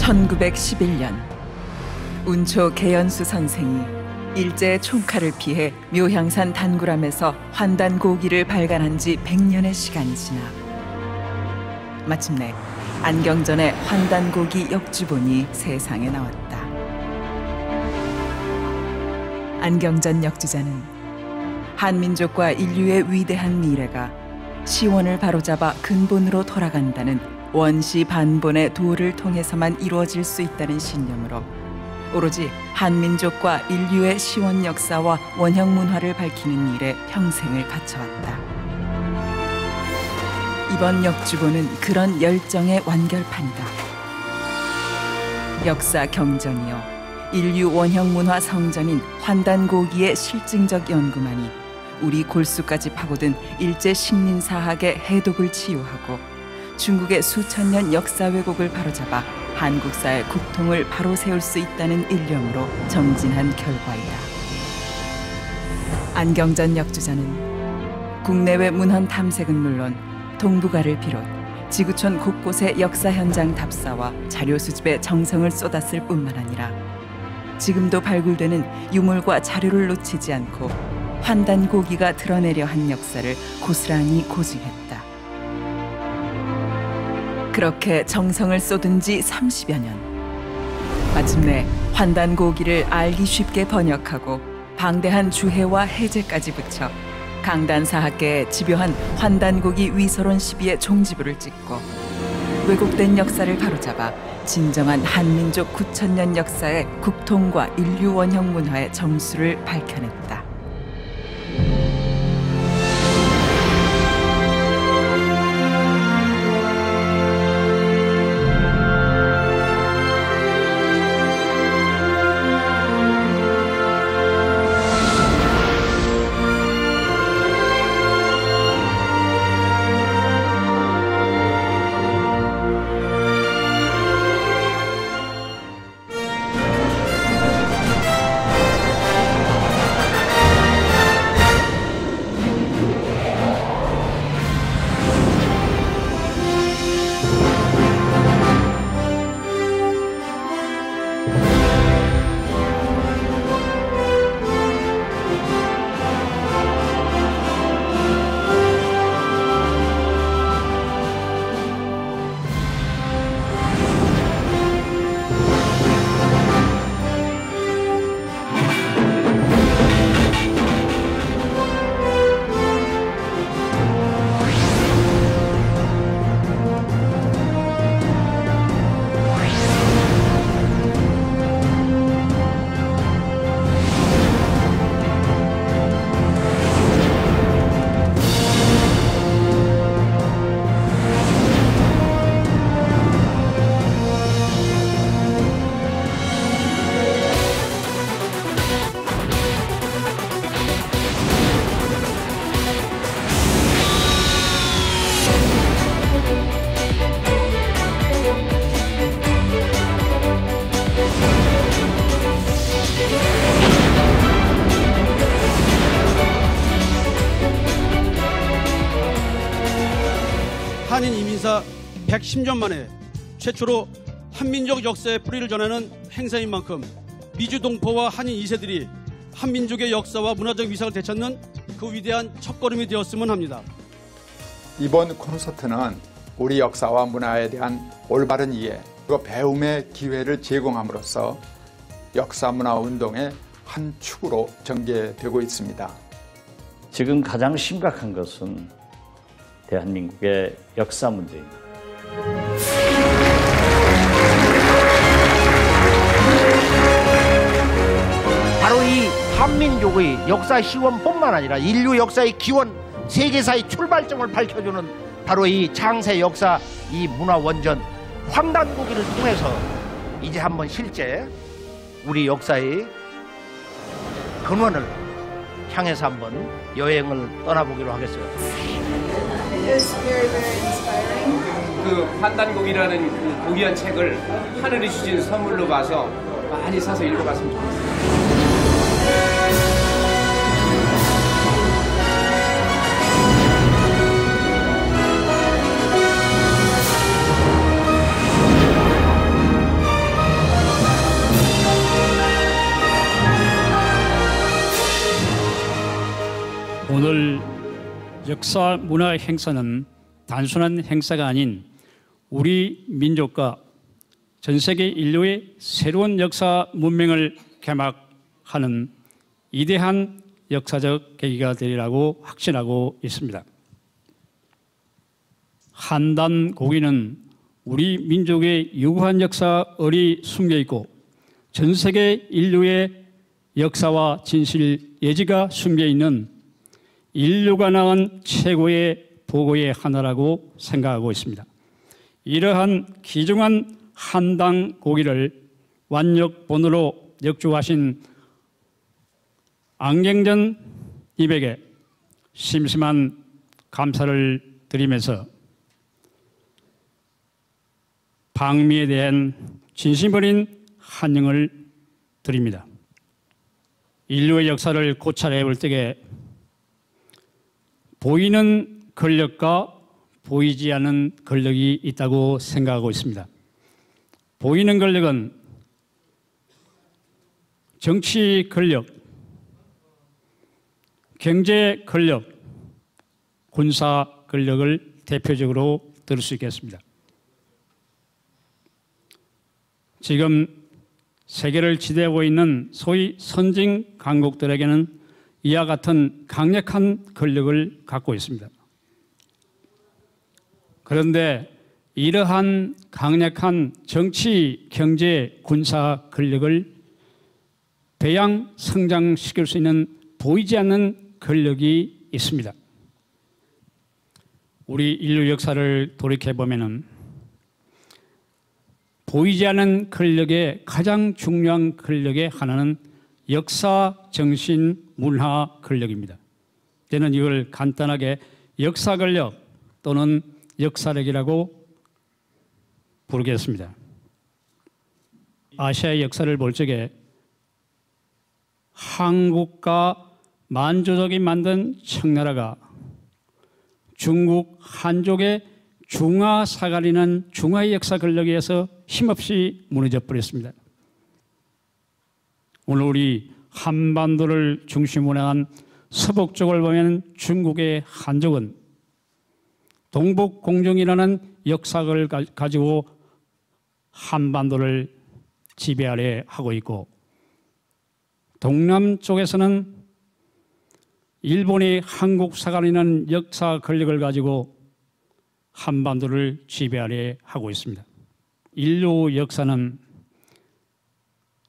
1911년 운초 개연수 선생이 일제의 총칼을 피해 묘향산 단구람에서 환단고기를 발간한 지 100년의 시간이 지나 마침내 안경전의 환단고기 역주본이 세상에 나왔다. 안경전 역주자는 한민족과 인류의 위대한 미래가 시원을 바로잡아 근본으로 돌아간다는 원시 반본의 도를 통해서만 이루어질 수 있다는 신념으로 오로지 한민족과 인류의 시원 역사와 원형 문화를 밝히는 일에 평생을 바쳐왔다. 이번 역주본은 그런 열정의 완결판이다. 역사 경전이요 인류 원형 문화 성전인 환단고기의 실증적 연구만이 우리 골수까지 파고든 일제 식민사학의 해독을 치유하고 중국의 수천 년 역사 왜곡을 바로잡아 한국사의 국통을 바로 세울 수 있다는 일념으로 정진한 결과이다. 안경전 역주자는 국내외 문헌 탐색은 물론 동북아를 비롯 지구촌 곳곳의 역사 현장 답사와 자료 수집에 정성을 쏟았을 뿐만 아니라 지금도 발굴되는 유물과 자료를 놓치지 않고 환단고기가 드러내려 한 역사를 고스란히 고증했다. 그렇게 정성을 쏟은 지 30여 년. 마침내 환단고기를 알기 쉽게 번역하고 방대한 주해와 해제까지 붙여 강단사학계의 집요한 환단고기 위서론 시비의 종지부를 찍고 왜곡된 역사를 바로잡아 진정한 한민족 9,000년 역사의 국통과 인류 원형 문화의 정수를 밝혀냈다. 한인 이민사 110년 만에 최초로 한민족 역사의 뿌리를 전하는 행사인 만큼 미주 동포와 한인 2세들이 한민족의 역사와 문화적 위상을 되찾는 그 위대한 첫걸음이 되었으면 합니다. 이번 콘서트는 우리 역사와 문화에 대한 올바른 이해 그리고 배움의 기회를 제공함으로써 역사 문화 운동의 한 축으로 전개되고 있습니다. 지금 가장 심각한 것은 대한민국의 역사 문제입니다. 바로 이 한민족의 역사 시원뿐만 아니라 인류 역사의 기원, 세계사의 출발점을 밝혀주는 바로 이 장세 역사 이 문화 원전 환단고기를 통해서 이제 한번 실제 우리 역사의 근원을 향해서 한번 여행을 떠나보기로 하겠습니다. 그 환단고기라는 그 고귀한 책을 하늘이 주신 선물로 봐서 많이 사서 읽어봤으면 좋겠어요. 오늘 역사 문화 행사는 단순한 행사가 아닌 우리 민족과 전 세계 인류의 새로운 역사 문명을 개막하는 위대한 역사적 계기가 되리라고 확신하고 있습니다. 한단 고기는 우리 민족의 유구한 역사을이 숨겨 있고 전 세계 인류의 역사와 진실, 예지가 숨겨 있는 인류가 낳은 최고의 보고의 하나라고 생각하고 있습니다. 이러한 귀중한 한당 고기를 완역본으로 역주하신 안경전 님에게 심심한 감사를 드리면서 방미에 대한 진심 어린 환영을 드립니다. 인류의 역사를 고찰해 볼 때에 보이는 권력과 보이지 않는 권력이 있다고 생각하고 있습니다. 보이는 권력은 정치 권력, 경제 권력, 군사 권력을 대표적으로 들을 수 있겠습니다. 지금 세계를 지배하고 있는 소위 선진 강국들에게는 이와 같은 강력한 권력을 갖고 있습니다. 그런데 이러한 강력한 정치, 경제, 군사 권력을 배양 성장시킬 수 있는 보이지 않는 권력이 있습니다. 우리 인류 역사를 돌이켜보면 보이지 않는 권력의 가장 중요한 권력의 하나는 역사, 정신, 문화 권력입니다. 저는 이걸 간단하게 역사 권력 또는 역사력이라고 부르겠습니다. 아시아의 역사를 볼 적에 한국과 만주족이 만든 청나라가 중국 한족의 중화사갈이라는 중화의 역사 권력에 의해서 힘없이 무너져 버렸습니다. 오늘 우리 한반도를 중심으로 한 서북 쪽을 보면 중국의 한족은 동북공정이라는 역사를 가지고 한반도를 지배하려 하고 있고, 동남 쪽에서는 일본의 한국사관이라는 역사 권력을 가지고 한반도를 지배하려 하고 있습니다. 인류 역사는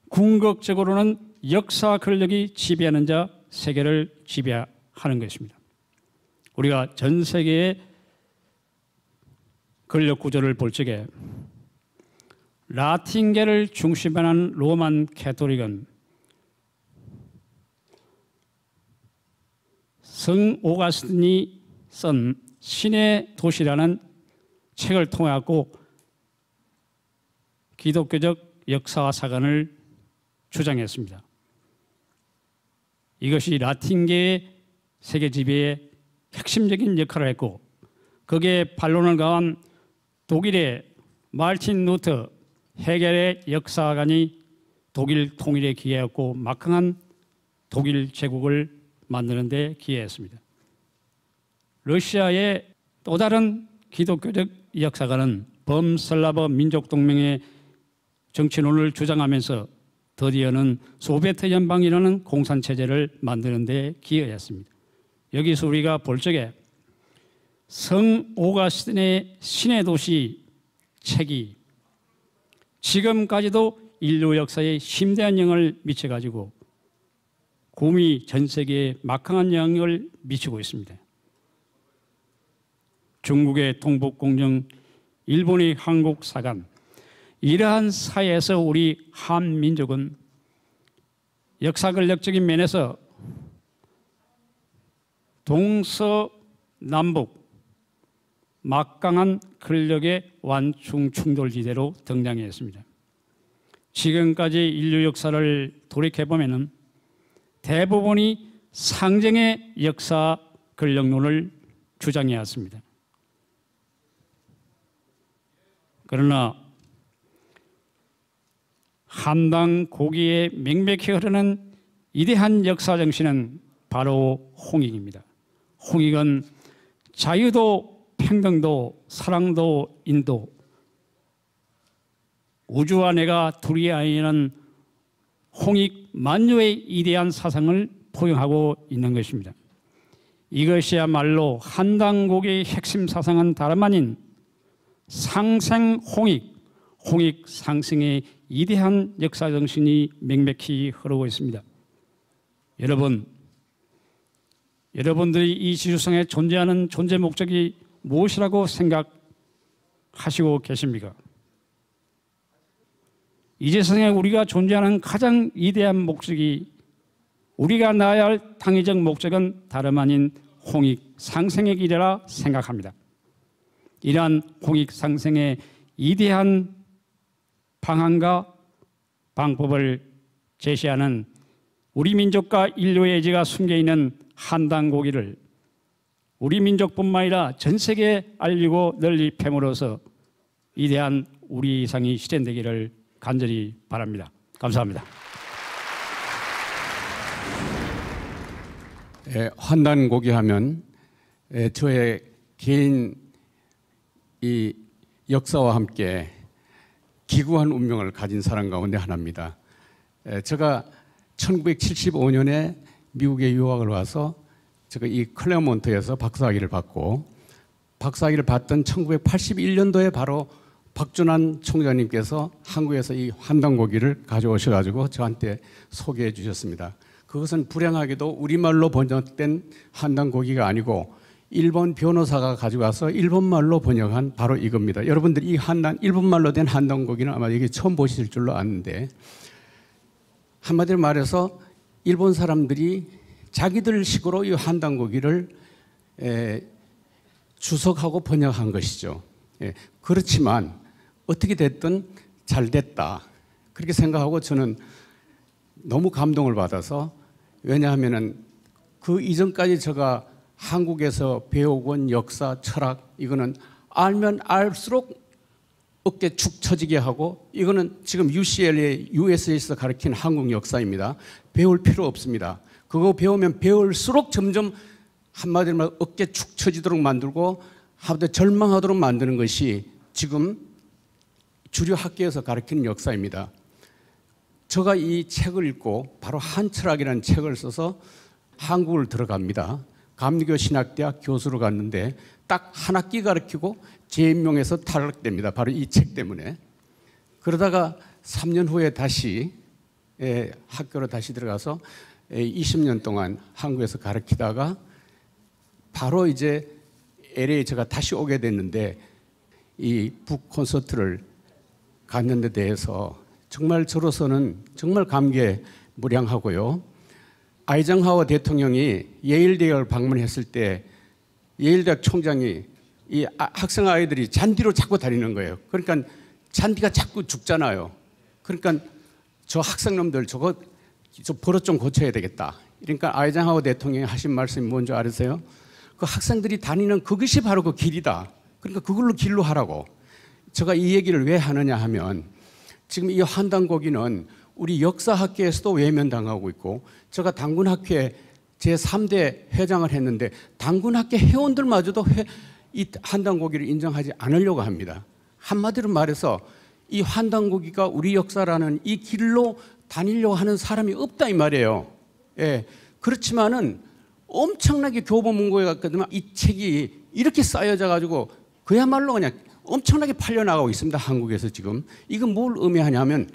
궁극적으로는 역사 권력이 지배하는 자, 세계를 지배하는 것입니다. 우리가 전 세계의 권력 구조를 볼 적에 라틴계를 중심으로 한 로만 캐토릭은 성 오가스틴이 쓴 신의 도시라는 책을 통해 갖고 기독교적 역사와 사관을 주장했습니다. 이것이 라틴계의 세계 지배에 핵심적인 역할을 했고, 거기에 반론을 가한 독일의 마르틴 루터, 헤겔의 역사관이 독일 통일에 기여했고 막강한 독일 제국을 만드는 데 기여했습니다. 러시아의 또 다른 기독교적 역사가는 범슬라브 민족동맹의 정치론을 주장하면서 드디어는 소비에트 연방이라는 공산체제를 만드는 데 기여했습니다. 여기서 우리가 볼 적에 성 오가스틴의 신의 도시 책이 지금까지도 인류 역사에 심대한 영향을 미쳐가지고 곰이 전 세계에 막강한 영향을 미치고 있습니다. 중국의 동북공정, 일본의 한국사관, 이러한 사회에서 우리 한민족은 역사권력적인 면에서 동서남북 막강한 권력의 완충 충돌지대로 등장했습니다. 지금까지 인류 역사를 돌이켜보면 대부분이 상정의 역사 권력론을 주장해왔습니다. 그러나 한당 고기에 맹맥히 흐르는 위대한 역사 정신은 바로 홍익입니다. 홍익은 자유도 평등도 사랑도 인도 우주와 내가 둘이 아니라는 홍익 만유의 이대한 사상을 포용하고 있는 것입니다. 이것이야말로 한당곡의 핵심 사상은 다름 아닌 상생 홍익, 홍익 상생의 이대한 역사 정신이 명백히 흐르고 있습니다. 여러분들이 이 지구상에 존재하는 존재 목적이 무엇이라고 생각하시고 계십니까? 이 세상에 우리가 존재하는 가장 위대한 목적이 우리가 나아야 할 당위적 목적은 다름 아닌 홍익 상생의 길이라 생각합니다. 이러한 홍익 상생의 위대한 방안과 방법을 제시하는 우리 민족과 인류의 의지가 숨겨있는 한당고기를 우리 민족뿐만 아니라 전 세계에 알리고 널리 펴므로써 위대한 우리 이상이 실현되기를 간절히 바랍니다. 감사합니다. 환단고기 하면 저의 개인 이 역사와 함께 기구한 운명을 가진 사람 가운데 하나입니다. 제가 1975년에 미국에 유학을 와서 제가 이 클레어몬트에서 박사학위를 받고 박사학위를 받던 1981년도에 바로 박준환 총장님께서 한국에서 이 환단고기를 가져오셔가지고 저한테 소개해 주셨습니다. 그것은 불행하게도 우리말로 번역된 환단고기가 아니고 일본 변호사가 가져와서 일본말로 번역한 바로 이겁니다. 여러분들 이 일본말로 된 한단고기는 아마 여기 처음 보실 줄로 아는데, 한마디로 말해서 일본 사람들이 자기들 식으로 이 한단고기를 주석하고 번역한 것이죠. 그렇지만 어떻게 됐든 잘 됐다 그렇게 생각하고 저는 너무 감동을 받아서, 왜냐하면은 그 이전까지 제가 한국에서 배워온 역사, 철학, 이거는 알면 알수록 어깨 축 처지게 하고, 이거는 지금 UCLA, USA에서 가르친 한국 역사입니다. 배울 필요 없습니다. 그거 배우면 배울수록 점점 한마디로 말해 어깨 축 처지도록 만들고 하루도 절망하도록 만드는 것이 지금 주류 학계에서 가르치는 역사입니다. 제가 이 책을 읽고 바로 한철학이라는 책을 써서 한국을 들어갑니다. 감리교 신학대학 교수로 갔는데 딱 한 학기 가르치고 재임용에서 탈락됩니다. 바로 이 책 때문에. 그러다가 3년 후에 다시 학교로 다시 들어가서 20년 동안 한국에서 가르치다가 바로 이제 LA 제가 다시 오게 됐는데, 이 북 콘서트를 갔는 데 대해서 정말 저로서는 정말 감개무량하고요. 아이젠하워 대통령이 예일대학을 방문했을 때 예일대학 총장이 이 학생 아이들이 잔디로 자꾸 다니는 거예요. 그러니까 잔디가 자꾸 죽잖아요. 그러니까 저 학생놈들 저 버릇 좀 고쳐야 되겠다. 그러니까 아이젠하워 대통령이 하신 말씀이 뭔지 아세요? 그 학생들이 다니는 그것이 바로 그 길이다. 그러니까 그걸로 길로 하라고. 제가 이 얘기를 왜 하느냐 하면, 지금 이 한단고기는 우리 역사학계에서도 외면당하고 있고, 제가 당군학회 제3대 회장을 했는데 당군학회 회원들마저도 이 한단고기를 인정하지 않으려고 합니다. 한마디로 말해서 이 한단고기가 우리 역사라는 이 길로 다니려고 하는 사람이 없다 이 말이에요. 그렇지만은 엄청나게 교보문고에 갔거든요. 이 책이 이렇게 쌓여져 가지고 그야말로 그냥 엄청나게 팔려나가고 있습니다. 한국에서 지금. 이건 뭘 의미하냐면,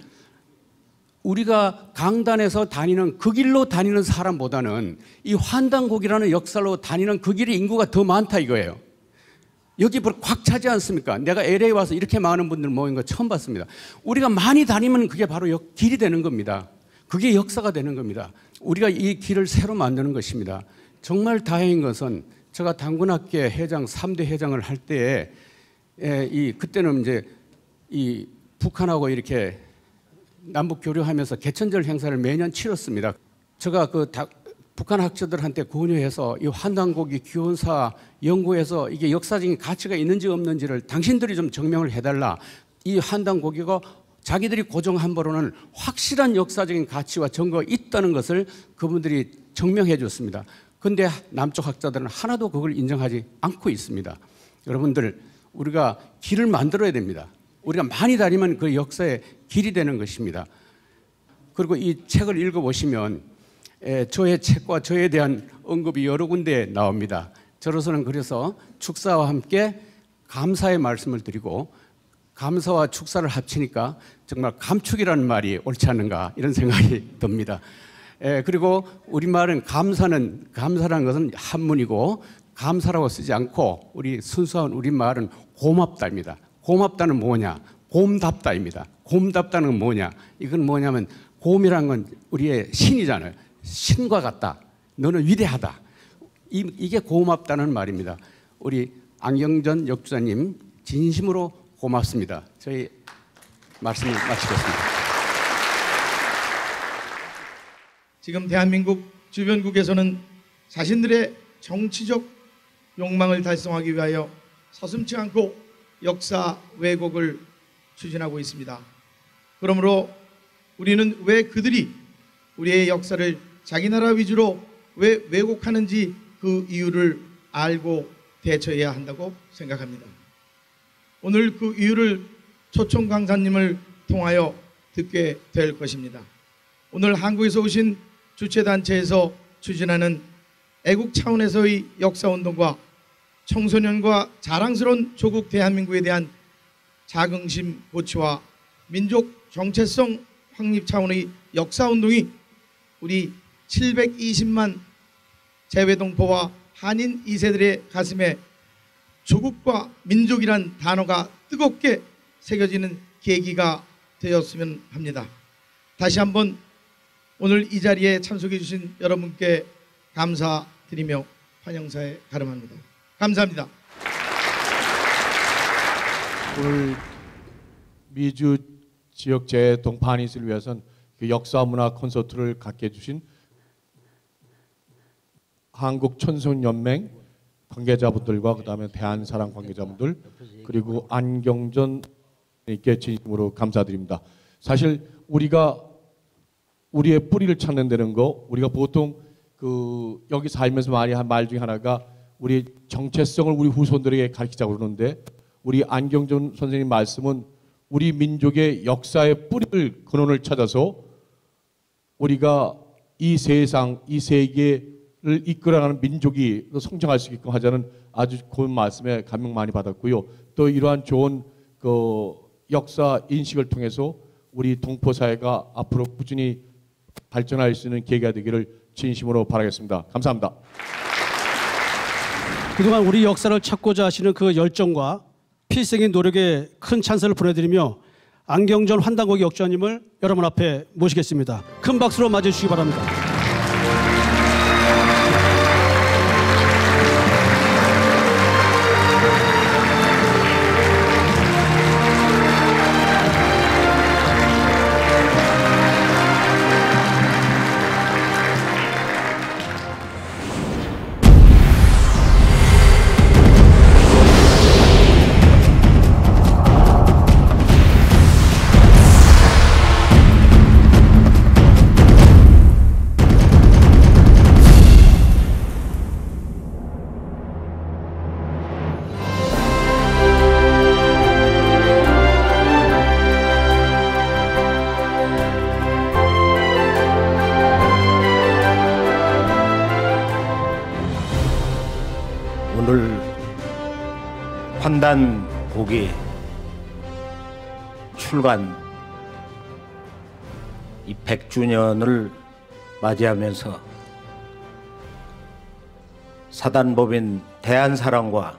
우리가 강단에서 다니는 그 길로 다니는 사람보다는 이 환단곡이라는 역사로 다니는 그 길의 인구가 더 많다 이거예요. 여기 꽉 차지 않습니까? 내가 LA 와서 이렇게 많은 분들 모인 거 처음 봤습니다. 우리가 많이 다니면 그게 바로 길이 되는 겁니다. 그게 역사가 되는 겁니다. 우리가 이 길을 새로 만드는 것입니다. 정말 다행인 것은 제가 당군학계 회장 3대 회장을 할 때에 그때는 이제 이 북한하고 이렇게 남북 교류하면서 개천절 행사를 매년 치렀습니다. 제가 북한 학자들한테 권유해서 이 환단고기 기원사 연구해서 이게 역사적인 가치가 있는지 없는지를 당신들이 좀 증명을 해달라. 이 환단고기가 자기들이 고정한 바로는 확실한 역사적인 가치와 증거가 있다는 것을 그분들이 증명해 줬습니다. 근데 남쪽 학자들은 하나도 그걸 인정하지 않고 있습니다. 여러분들, 우리가 길을 만들어야 됩니다. 우리가 많이 다니면 그 역사의 길이 되는 것입니다. 그리고 이 책을 읽어보시면 저의 책과 저에 대한 언급이 여러 군데 나옵니다. 저로서는 그래서 축사와 함께 감사의 말씀을 드리고, 감사와 축사를 합치니까 정말 감축이라는 말이 옳지 않는가 이런 생각이 듭니다. 그리고 우리말은 감사라는 것은 한문이고, 감사라고 쓰지 않고 우리 순수한 우리말은 고맙다입니다. 고맙다는 뭐냐? 곰답다입니다. 곰답다는 건 뭐냐? 이건 뭐냐면, 곰이란 건 우리의 신이잖아요. 신과 같다. 너는 위대하다. 이게 고맙다는 말입니다. 우리 안경전 역주자님 진심으로 고맙습니다. 저희 말씀을 마치겠습니다. 지금 대한민국 주변국에서는 자신들의 정치적 욕망을 달성하기 위하여 서슴지 않고 역사 왜곡을 추진하고 있습니다. 그러므로 우리는 왜 그들이 우리의 역사를 자기 나라 위주로 왜 왜곡하는지 그 이유를 알고 대처해야 한다고 생각합니다. 오늘 그 이유를 초청 강사님을 통하여 듣게 될 것입니다. 오늘 한국에서 오신 주최단체에서 추진하는 애국 차원에서의 역사운동과 청소년과 자랑스러운 조국 대한민국에 대한 자긍심 고취와 민족 정체성 확립 차원의 역사운동이 우리 720만 재외동포와 한인 2세들의 가슴에 조국과 민족이란 단어가 뜨겁게 새겨지는 계기가 되었으면 합니다. 다시 한번 오늘 이 자리에 참석해 주신 여러분께 감사드리며 환영사에 가름합니다. 감사합니다. 오늘 미주 지역 재동포 한인을 위해서는 그 역사 문화 콘서트를 갖게 해주신 한국천손연맹 관계자분들과 그다음에 대한사랑 관계자분들, 그리고 안경전 님께 진심으로 감사드립니다. 사실 우리가 우리의 뿌리를 찾는 데는 거, 우리가 보통 그 여기 살면서 많이 한 말 중에 하나가 우리 정체성을 우리 후손들에게 가르치자고 그러는데, 우리 안경전 선생님 말씀은 우리 민족의 역사의 뿌리를, 근원을 찾아서 우리가 이 세상, 이 세계를 이끌어가는 민족이 성장할 수 있게끔 하자는 아주 고운 말씀에 감명 많이 받았고요. 또 이러한 좋은 그 역사 인식을 통해서 우리 동포 사회가 앞으로 꾸준히 발전할 수 있는 계기가 되기를 진심으로 바라겠습니다. 감사합니다. 그동안 우리 역사를 찾고자 하시는 그 열정과 필생의 노력에 큰 찬사를 보내드리며 안경전 환단고기 역주자님을 여러분 앞에 모시겠습니다. 큰 박수로 맞이해주시기 바랍니다. 오늘 환단곡이 출간 이 100주년을 맞이하면서 사단법인 대한사랑과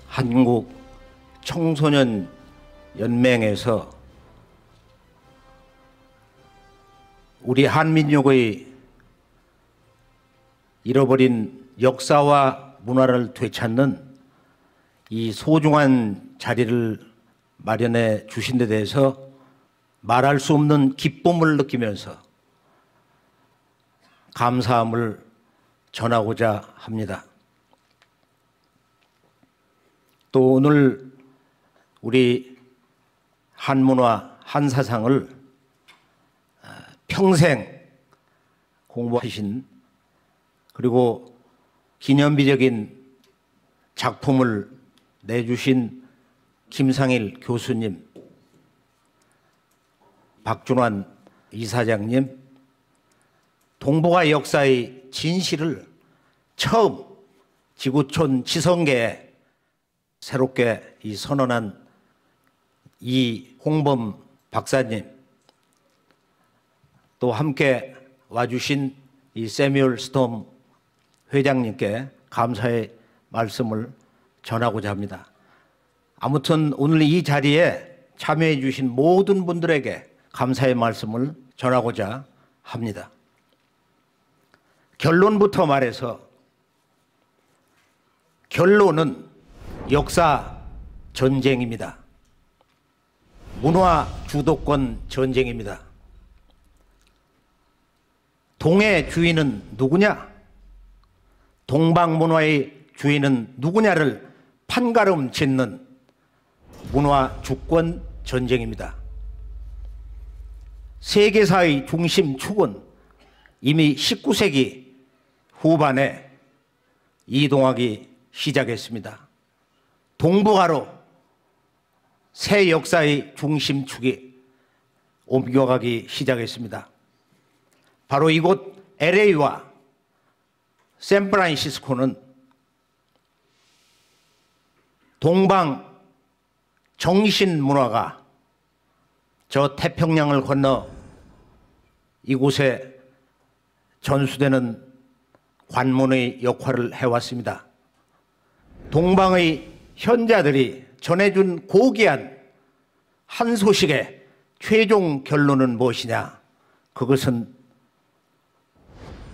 한국 청소년 연맹에서 우리 한민족의 잃어버린 역사와 문화를 되찾는 이 소중한 자리를 마련해 주신 데 대해서 말할 수 없는 기쁨을 느끼면서 감사함을 전하고자 합니다. 또 오늘 우리 한문화, 한사상을 평생 공부하신 그리고 기념비적인 작품을 내주신 김상일 교수님, 박준환 이사장님, 동북아 역사의 진실을 처음 지구촌 지성계에 새롭게 이 선언한 이홍범 박사님, 또 함께 와주신 이 세뮤얼 스톰 회장님께 감사의 말씀을 전하고자 합니다. 아무튼 오늘 이 자리에 참여해 주신 모든 분들에게 감사의 말씀을 전하고자 합니다. 결론부터 말해서 결론은 역사 전쟁입니다. 문화 주도권 전쟁입니다. 동의 주인은 누구냐? 동방문화의 주인은 누구냐를 판가름 짓는 문화 주권 전쟁입니다. 세계사의 중심축은 이미 19세기 후반에 이동하기 시작했습니다. 동북아로 새 역사의 중심축이 옮겨가기 시작했습니다. 바로 이곳 LA와 샌프란시스코는 동방 정신 문화가 저 태평양을 건너 이곳에 전수되는 관문의 역할을 해왔습니다. 동방의 현자들이 전해준 고귀한 한 소식의 최종 결론은 무엇이냐? 그것은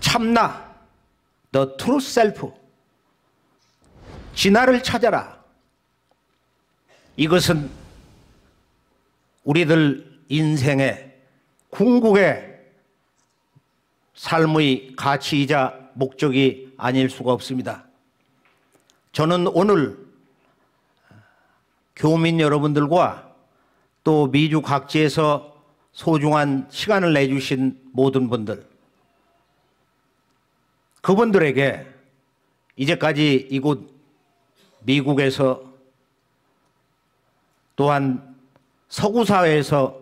참나, the true self, 진화를 찾아라. 이것은 우리들 인생의 궁극의 삶의 가치이자 목적이 아닐 수가 없습니다. 저는 오늘 교민 여러분들과 또 미주 각지에서 소중한 시간을 내주신 모든 분들, 그분들에게 이제까지 이곳 미국에서 또한 서구 사회에서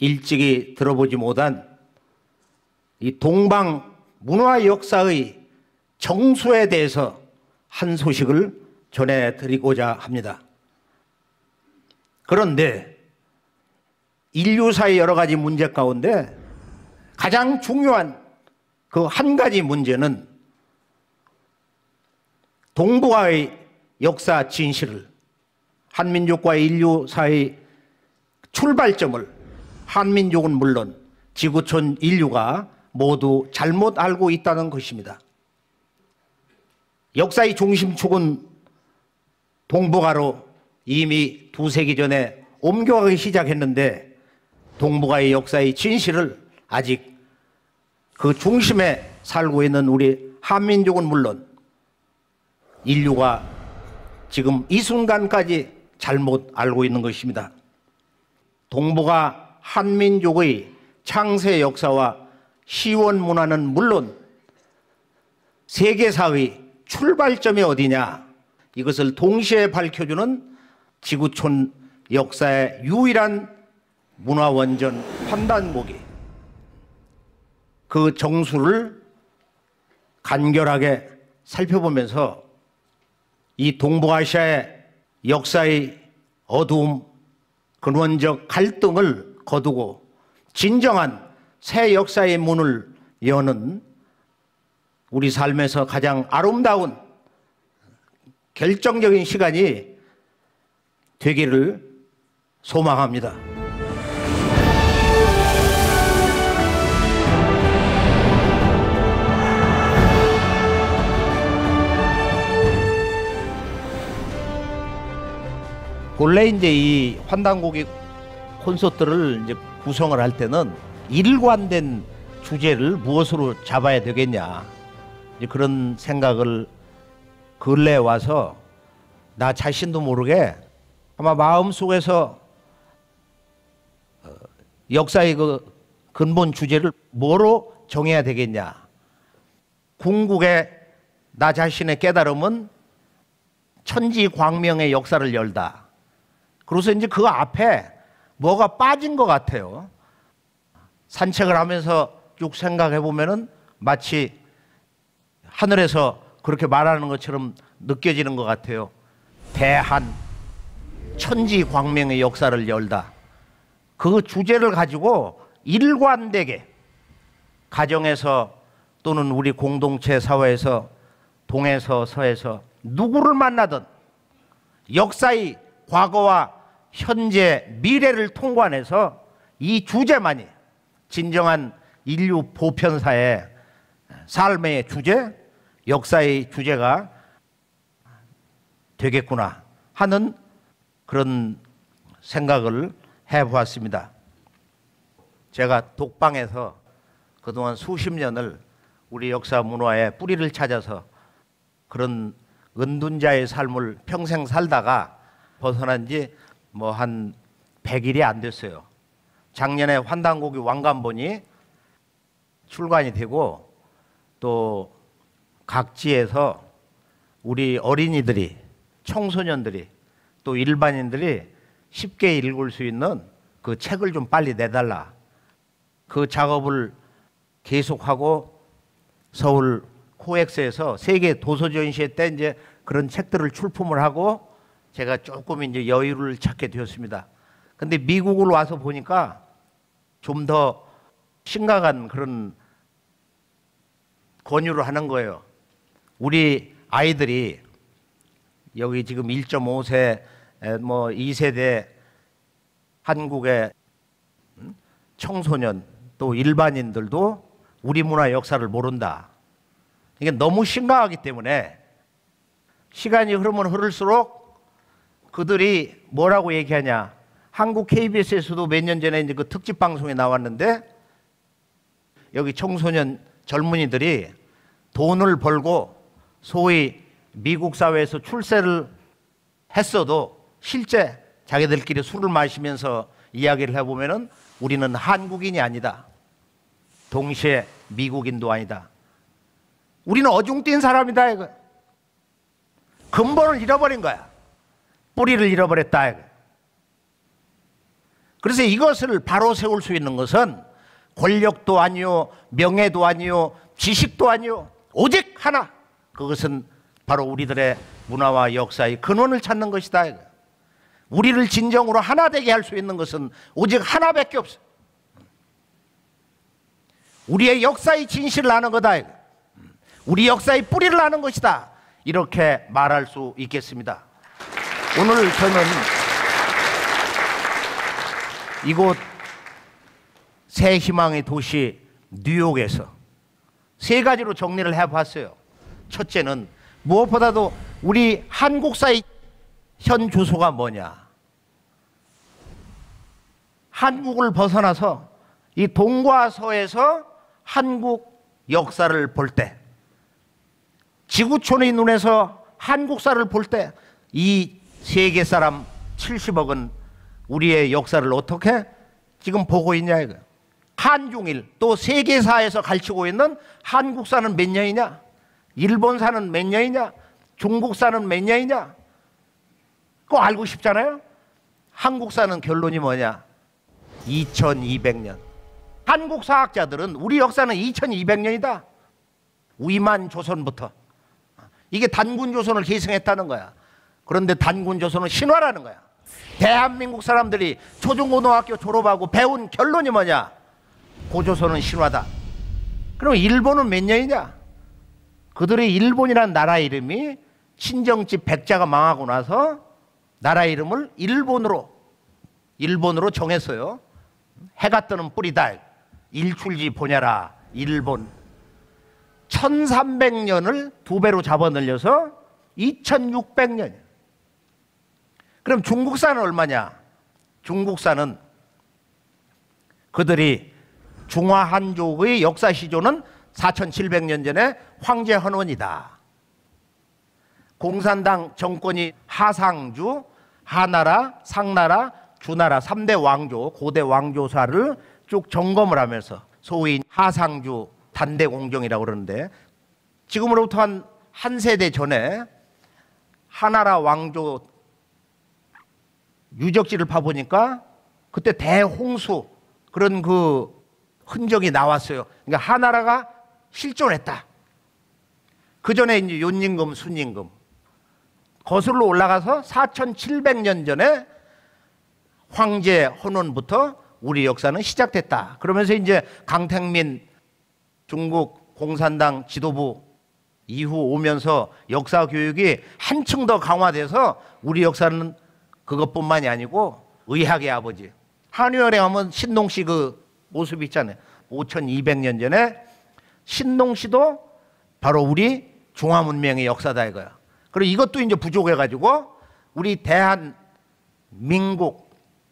일찍이 들어보지 못한 이 동방 문화 역사의 정수에 대해서 한 소식을 전해드리고자 합니다. 그런데 인류사의 여러 가지 문제 가운데 가장 중요한 그 한 가지 문제는 동북아의 역사 진실을, 한민족과 인류 사이의 출발점을 한민족은 물론 지구촌 인류가 모두 잘못 알고 있다는 것입니다. 역사의 중심축은 동북아로 이미 2세기 전에 옮겨가기 시작했는데 동북아의 역사의 진실을 아직 그 중심에 살고 있는 우리 한민족은 물론 인류가 지금 이 순간까지 잘못 알고 있는 것입니다. 동북아 한민족의 창세 역사와 시원 문화는 물론 세계사의 출발점이 어디냐, 이것을 동시에 밝혀주는 지구촌 역사의 유일한 문화원전 환단고기, 그 정수를 간결하게 살펴보면서 이 동북아시아의 역사의 어두움, 근원적 갈등을 거두고 진정한 새 역사의 문을 여는 우리 삶에서 가장 아름다운 결정적인 시간이 되기를 소망합니다. 본래 이제 이 환단고기 콘서트를 이제 구성을 할 때는 일관된 주제를 무엇으로 잡아야 되겠냐, 이제 그런 생각을 근래에 와서 나 자신도 모르게 아마 마음속에서 역사의 그 근본 주제를 뭐로 정해야 되겠냐 궁극의 나 자신의 깨달음은 천지광명의 역사를 열다. 그래서 이제 그 앞에 뭐가 빠진 것 같아요. 산책을 하면서 쭉 생각해 보면은 마치 하늘에서 그렇게 말하는 것처럼 느껴지는 것 같아요. 대한 천지광명의 역사를 열다. 그 주제를 가지고 일관되게 가정에서 또는 우리 공동체 사회에서 동에서 서에서 누구를 만나든 역사의 과거와 현재 미래를 통관해서 이 주제만이 진정한 인류 보편사의 삶의 주제, 역사의 주제가 되겠구나 하는 그런 생각을 해보았습니다. 제가 독방에서 그동안 수십 년을 우리 역사 문화의 뿌리를 찾아서 그런 은둔자의 삶을 평생 살다가 벗어난 지 뭐 한 100일이 안 됐어요. 작년에 환단고기 왕관본이 출간이 되고 또 각지에서 우리 어린이들이, 청소년들이 또 일반인들이 쉽게 읽을 수 있는 그 책을 좀 빨리 내달라. 그 작업을 계속하고 서울 코엑스에서 세계 도서전시회 때 이제 그런 책들을 출품을 하고 제가 조금 이제 여유를 찾게 되었습니다. 근데 미국을 와서 보니까 좀 더 심각한 그런 권유를 하는 거예요. 우리 아이들이 여기 지금 1.5세 뭐 2세대 한국의 청소년 또 일반인들도 우리 문화 역사를 모른다. 이게 너무 심각하기 때문에 시간이 흐르면 흐를수록 그들이 뭐라고 얘기하냐. 한국 KBS에서도 몇 년 전에 이제 그 특집 방송에 나왔는데 여기 청소년 젊은이들이 돈을 벌고 소위 미국 사회에서 출세를 했어도 실제 자기들끼리 술을 마시면서 이야기를 해보면은 우리는 한국인이 아니다. 동시에 미국인도 아니다. 우리는 어중뛴 사람이다. 이거. 근본을 잃어버린 거야. 뿌리를 잃어버렸다. 이거. 그래서 이것을 바로 세울 수 있는 것은 권력도 아니요, 명예도 아니요, 지식도 아니요, 오직 하나. 그것은 바로 우리들의 문화와 역사의 근원을 찾는 것이다. 이거. 우리를 진정으로 하나 되게 할 수 있는 것은 오직 하나밖에 없어. 우리의 역사의 진실을 아는 거다. 이거. 우리 역사의 뿌리를 아는 것이다. 이렇게 말할 수 있겠습니다. 오늘 저는 이곳 새 희망의 도시 뉴욕에서 세 가지로 정리를 해봤어요. 첫째는 무엇보다도 우리 한국사의 현 주소가 뭐냐. 한국을 벗어나서 이 동과 서에서 한국 역사를 볼 때, 지구촌의 눈에서 한국사를 볼 때 이 세계 사람 70억은 우리의 역사를 어떻게 지금 보고 있냐 이거예요. 한중일 또 세계사에서 가르치고 있는 한국사는 몇 년이냐, 일본사는 몇 년이냐, 중국사는 몇 년이냐, 그거 알고 싶잖아요. 한국사는 결론이 뭐냐, 2200년. 한국 사학자들은 우리 역사는 2200년이다. 위만 조선부터. 이게 단군 조선을 계승했다는 거야. 그런데 단군 조선은 신화라는 거야. 대한민국 사람들이 초중고등학교 졸업하고 배운 결론이 뭐냐, 고조선은 신화다. 그럼 일본은 몇 년이냐? 그들의 일본이라는 나라 이름이 친정집 백자가 망하고 나서 나라 이름을 일본으로 정했어요. 해가 뜨는 뿌리다. 일출지 보냐라. 일본. 1300년을 두 배로 잡아늘려서 2600년. 그럼 중국사는 얼마냐? 중국사는 그들이 중화한족의 역사 시조는 4700년 전에 황제 헌원이다. 공산당 정권이 하상주, 하나라, 상나라, 주나라 3대 왕조, 고대 왕조사를 쭉 점검을 하면서 소위 하상주 단대공정이라고 그러는데 지금으로부터 한 세대 전에 하나라 왕조 유적지를 파보니까 그때 대홍수 그런 그 흔적이 나왔어요. 그러니까 하나라가 실존했다. 그 전에 이제 윤임금, 순임금 거슬러 올라가서 4700년 전에 황제 헌원부터 우리 역사는 시작됐다. 그러면서 이제 강택민 중국 공산당 지도부 이후 오면서 역사 교육이 한층 더 강화돼서 우리 역사는 그것뿐만이 아니고 의학의 아버지 한의원에 가면 신농씨 그 모습 있잖아요. 5200년 전에 신농씨도 바로 우리 중화문명의 역사다 이거야. 그리고 이것도 이제 부족해가지고 우리 대한민국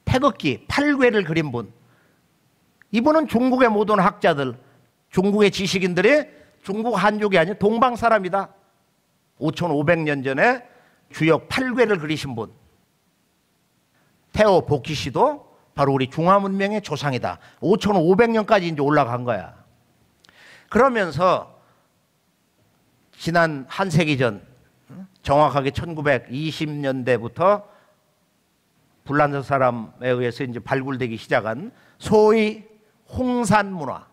태극기 8궤를 그린 분, 이분은 중국의 모든 학자들, 중국의 지식인들이 중국 한족이 아닌 동방 사람이다. 5500년 전에 주역 8궤를 그리신 분, 태오 복희 씨도 바로 우리 중화문명의 조상이다. 5500년까지 이제 올라간 거야. 그러면서 지난 한 세기 전, 정확하게 1920년대부터 불란서 사람에 의해서 이제 발굴되기 시작한 소위 홍산 문화.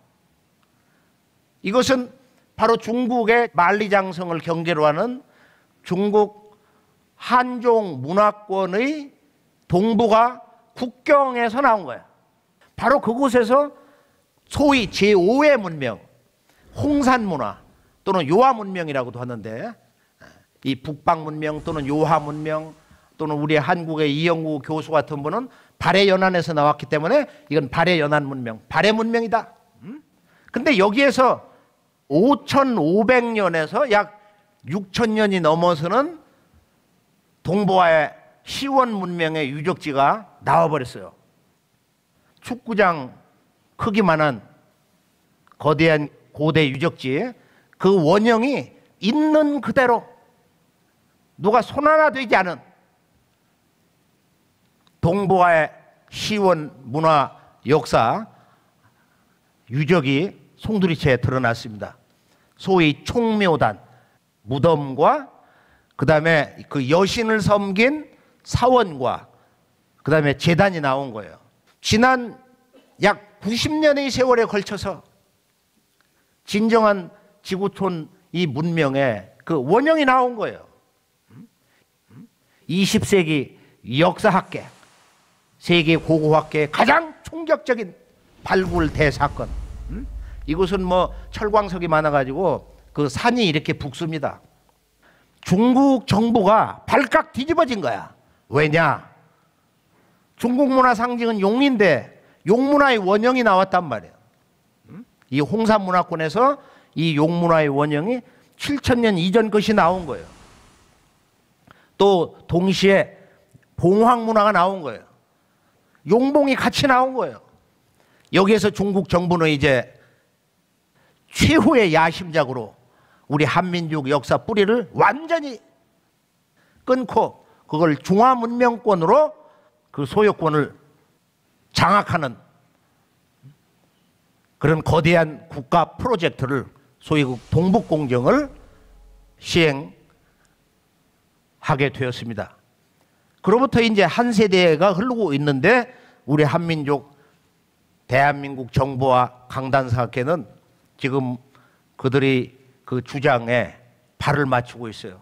이것은 바로 중국의 만리장성을 경계로 하는 중국 한종 문화권의 동부가 국경에서 나온 거야. 바로 그곳에서 소위 제5의 문명, 홍산 문화 또는 요하 문명이라고도 하는데, 이 북방 문명 또는 요하 문명 또는 우리 한국의 이영구 교수 같은 분은 발해 연안에서 나왔기 때문에 이건 발해 연안 문명, 발해 문명이다. 근데 여기에서 5500년에서 약 6000년이 넘어서는 동부와의 시원 문명의 유적지가 나와버렸어요. 축구장 크기만한 거대한 고대 유적지, 그 원형이 있는 그대로 누가 손 하나 되지 않은 동부와의 시원 문화 역사 유적이 송두리째 드러났습니다. 소위 총묘단, 무덤과 그 다음에 그 여신을 섬긴 사원과 그 다음에 제단이 나온 거예요. 지난 약 90년의 세월에 걸쳐서 진정한 지구촌 이 문명의 그 원형이 나온 거예요. 20세기 역사학계, 세계 고고학계의 가장 충격적인 발굴 대사건. 이곳은 뭐 철광석이 많아가지고 그 산이 이렇게 북습니다. 중국 정부가 발칵 뒤집어진 거야. 왜냐? 중국 문화 상징은 용인데 용문화의 원형이 나왔단 말이에요. 이 홍산 문화권에서 이 용문화의 원형이 7000년 이전 것이 나온 거예요. 또 동시에 봉황 문화가 나온 거예요. 용봉이 같이 나온 거예요. 여기에서 중국 정부는 이제 최후의 야심작으로 우리 한민족 역사 뿌리를 완전히 끊고 그걸 중화문명권으로 그 소유권을 장악하는 그런 거대한 국가 프로젝트를 소위 동북공정을 시행하게 되었습니다. 그로부터 이제 한 세대가 흐르고 있는데 우리 한민족 대한민국 정부와 강단사학회는 지금 그들이 그 주장에 발을 맞추고 있어요.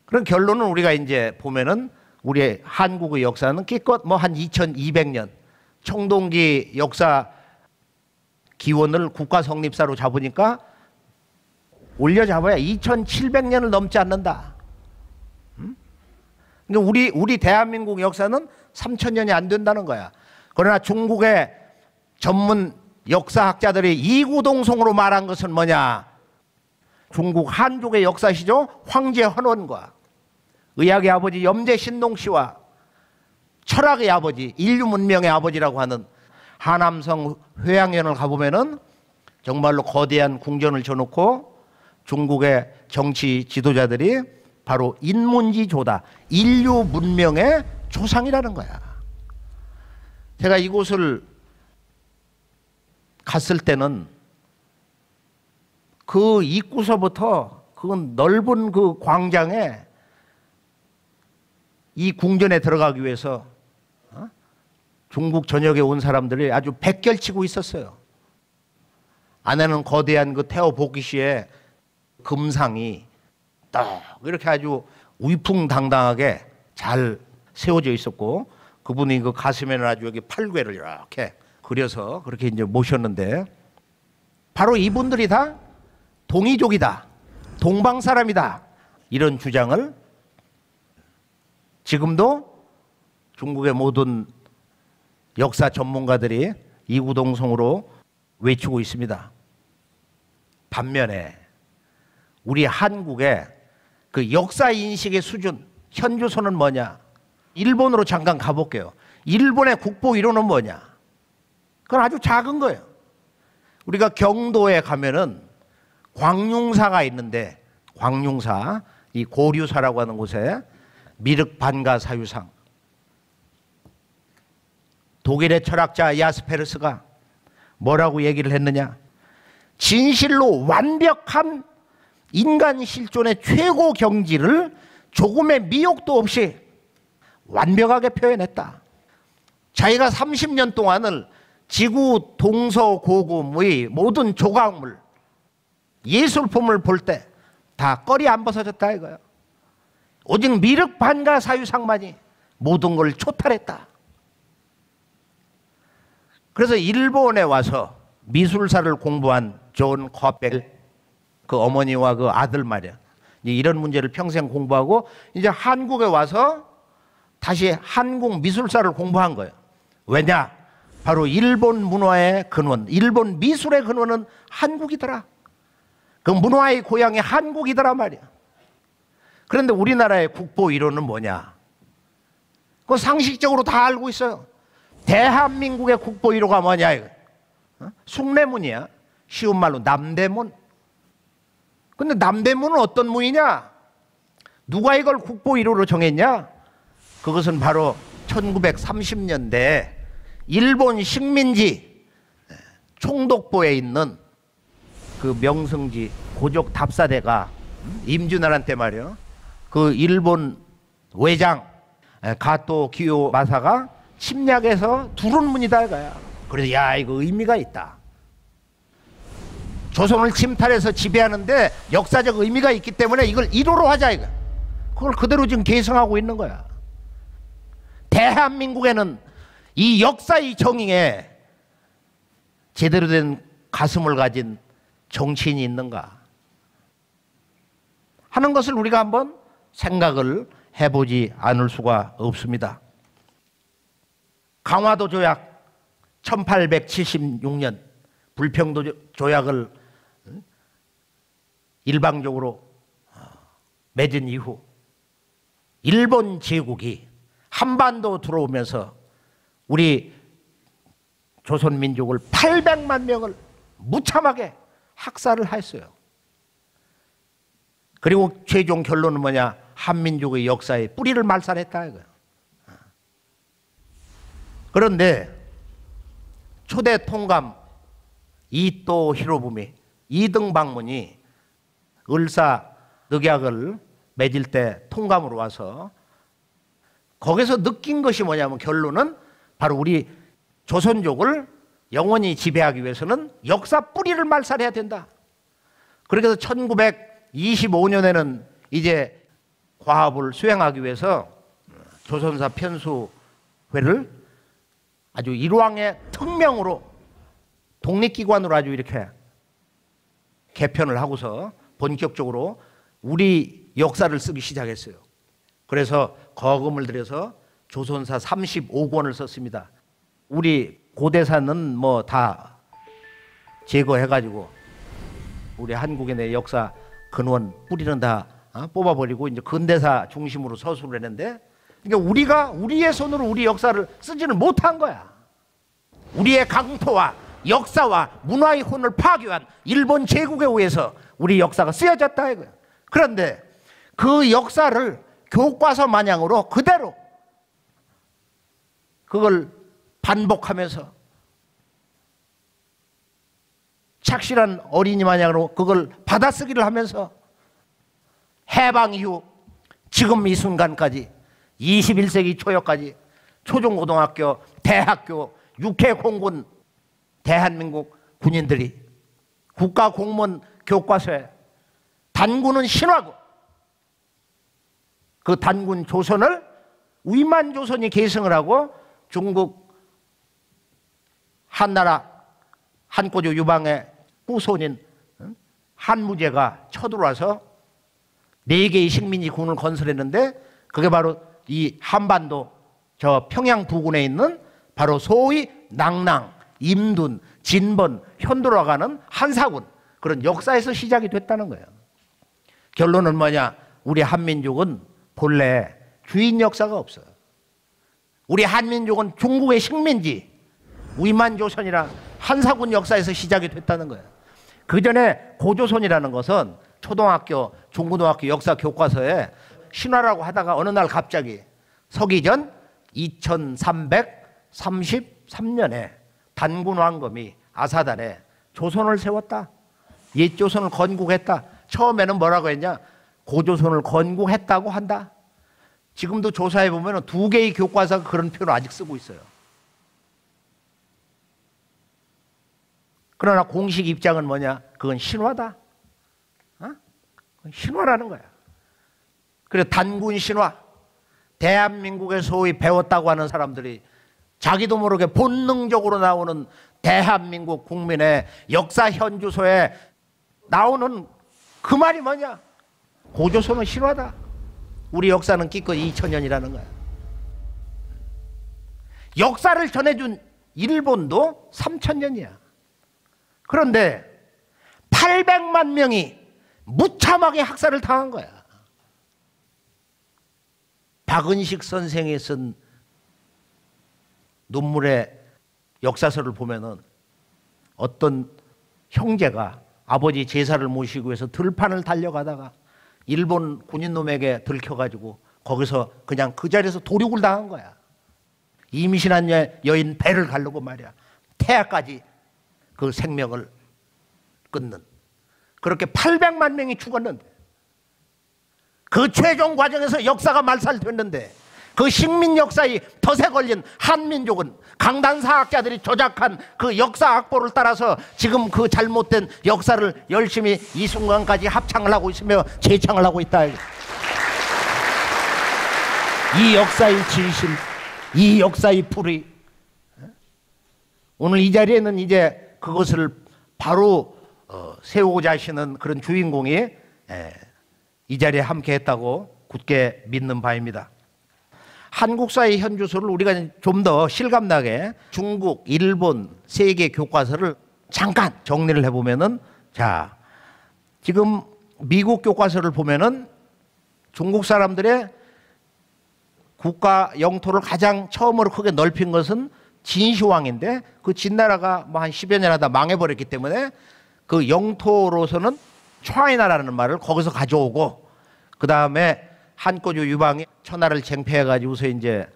그런 결론은 우리가 이제 보면은 우리 한국의 역사는 기껏 뭐 한 2200년 청동기 역사 기원을 국가 성립사로 잡으니까 올려잡아야 2700년을 넘지 않는다. 그러니까 우리 대한민국 역사는 3000년이 안 된다는 거야. 그러나 중국의 전문 역사학자들이 이구동성으로 말한 것은 뭐냐? 중국 한족의 역사시죠. 황제 헌원과 의학의 아버지 염제 신농씨와 철학의 아버지, 인류 문명의 아버지라고 하는 하남성 회양연을 가보면은 정말로 거대한 궁전을 쳐놓고 중국의 정치 지도자들이 바로 인문지조다, 인류 문명의 조상이라는 거야. 제가 이곳을 갔을 때는 그 입구서부터 그 넓은 그 광장에 이 궁전에 들어가기 위해서 중국 전역에 온 사람들이 아주 백결치고 있었어요. 안에는 거대한 그 태호 복귀시의 금상이 딱 이렇게 아주 위풍당당하게 잘 세워져 있었고, 그분이 그 가슴에는 아주 여기 팔괘를 이렇게 그려서 그렇게 이제 모셨는데, 바로 이분들이 다 동이족이다, 동방 사람이다, 이런 주장을 지금도 중국의 모든 역사 전문가들이 이구동성으로 외치고 있습니다. 반면에 우리 한국의 그 역사 인식의 수준, 현주소는 뭐냐? 일본으로 잠깐 가볼게요. 일본의 국보 1호는 뭐냐? 그건 아주 작은 거예요. 우리가 경도에 가면은 광융사가 있는데, 광융사, 이 고류사라고 하는 곳에 미륵반가 사유상, 독일의 철학자 야스페르스가 뭐라고 얘기를 했느냐? 진실로 완벽한 인간 실존의 최고 경지를 조금의 미혹도 없이 완벽하게 표현했다. 자기가 30년 동안을 지구 동서고금의 모든 조각물, 예술품을 볼 때 다 꺼리 안 벗어졌다 이거야. 오직 미륵반가 사유상만이 모든 걸 초탈했다. 그래서 일본에 와서 미술사를 공부한 존 커벨, 그 어머니와 그 아들 말이야, 이런 문제를 평생 공부하고 이제 한국에 와서 다시 한국 미술사를 공부한 거예요. 왜냐? 바로 일본 문화의 근원, 일본 미술의 근원은 한국이더라. 그 문화의 고향이 한국이더라 말이야. 그런데 우리나라의 국보 1호는 뭐냐? 그거 상식적으로 다 알고 있어요. 대한민국의 국보 1호가 뭐냐 이거? 숭례문이야. 쉬운 말로 남대문. 근데 남대문은 어떤 문이냐? 누가 이걸 국보 1호로 정했냐? 그것은 바로 1930년대 일본 식민지 총독부에 있는 그 명성지 고족 답사대가 임준환한테 말이요, 그 일본 외장 가토 기요마사가 침략해서 두른 문이다 이거야. 그래서 야, 이거 의미가 있다. 조선을 침탈해서 지배하는데 역사적 의미가 있기 때문에 이걸 1호로 하자 이거. 그걸 그대로 지금 계승하고 있는 거야. 대한민국에는 이 역사의 정의에 제대로 된 가슴을 가진 정치인이 있는가 하는 것을 우리가 한번 생각을 해보지 않을 수가 없습니다. 강화도 조약 1876년 불평도 조약을 일방적으로 맺은 이후 일본 제국이 한반도 들어오면서 우리 조선민족을 800만 명을 무참하게 학살을 했어요. 그리고 최종 결론은 뭐냐? 한민족의 역사에 뿌리를 말살했다 이거예요. 그런데 초대 통감 이토 히로부미 2등 방문이 을사늑약을 맺을 때 통감으로 와서 거기서 느낀 것이 뭐냐면, 결론은 바로 우리 조선족을 영원히 지배하기 위해서는 역사 뿌리를 말살해야 된다. 그래서 1925년에는 이제 과업을 수행하기 위해서 조선사 편수회를 아주 일왕의 특명으로 독립기관으로 아주 이렇게 개편을 하고서 본격적으로 우리 역사를 쓰기 시작했어요. 그래서 거금을 들여서 조선사 35권을 썼습니다. 우리 고대사는 뭐 다 제거해가지고 우리 한국의 내 역사 근원 뿌리는 다 뽑아버리고 이제 근대사 중심으로 서술을 했는데, 그러니까 우리가 우리의 손으로 우리 역사를 쓰지는 못한 거야. 우리의 강토와 역사와 문화의 혼을 파괴한 일본 제국에 의해서 우리 역사가 쓰여졌다 이거야. 그런데 그 역사를 교과서 마냥으로 그대로 그걸 반복하면서 착실한 어린이 마냥으로 그걸 받아쓰기를 하면서 해방 이후 지금 이 순간까지 21세기 초여까지 초중고등학교, 대학교, 육해공군 대한민국 군인들이 국가공무원 교과서에 단군은 신화고 그 단군 조선을 위만조선이 계승을 하고 중국 한나라 한꼬조 유방의 후손인 한무제가 쳐들어와서 4개의 식민지 군을 건설했는데 그게 바로 이 한반도 저 평양 부근에 있는 바로 소위 낭랑, 임둔, 진번, 현도로 가는 한사군 그런 역사에서 시작이 됐다는 거예요. 결론은 뭐냐? 우리 한민족은 본래 주인 역사가 없어요. 우리 한민족은 중국의 식민지 위만조선이라 한사군 역사에서 시작이 됐다는 거예요. 그 전에 고조선이라는 것은 초등학교, 중고등학교 역사 교과서에 신화라고 하다가 어느 날 갑자기 서기전 2333년에 단군 왕검이 아사단에 조선을 세웠다. 옛 조선을 건국했다. 처음에는 뭐라고 했냐? 고조선을 건국했다고 한다. 지금도 조사해 보면 2개의 교과서가 그런 표현을 아직 쓰고 있어요. 그러나 공식 입장은 뭐냐? 그건 신화다. 신화라는 거야. 그래서 단군 신화, 대한민국에 소위 배웠다고 하는 사람들이 자기도 모르게 본능적으로 나오는 대한민국 국민의 역사 현주소에 나오는 그 말이 뭐냐? 고조선은 신화다. 우리 역사는 기껏 2000년이라는 거야. 역사를 전해준 일본도 3000년이야. 그런데 800만 명이 무참하게 학살을 당한 거야. 박은식 선생이 쓴 눈물의 역사서를 보면은 어떤 형제가 아버지 제사를 모시고 해서 들판을 달려가다가 일본 군인놈에게 들켜가지고 거기서 그냥 그 자리에서 도륙을 당한 거야. 임신한 여인 배를 가르고 말이야. 태아까지 그 생명을 끊는. 그렇게 800만 명이 죽었는데 그 최종 과정에서 역사가 말살됐는데 그 식민 역사의 덫에 걸린 한민족은 강단사학자들이 조작한 그 역사 악보를 따라서 지금 그 잘못된 역사를 열심히 이 순간까지 합창을 하고 있으며 재창을 하고 있다. 이 역사의 진실, 이 역사의 풀이 오늘 이 자리에는 이제 그것을 바로 세우고자 하시는 그런 주인공이 이 자리에 함께 했다고 굳게 믿는 바입니다. 한국사의 현주소를 우리가 좀 더 실감나게 중국, 일본, 세계 교과서를 잠깐 정리를 해보면은 자, 지금 미국 교과서를 보면은 중국 사람들의 국가 영토를 가장 처음으로 크게 넓힌 것은 진시황인데 그 진나라가 뭐 한 10여 년 하다 망해버렸기 때문에 그 영토로서는 차이나라는 말을 거기서 가져오고 그 다음에 한꼬주 유방이 천하를 쟁패해가지고서 이제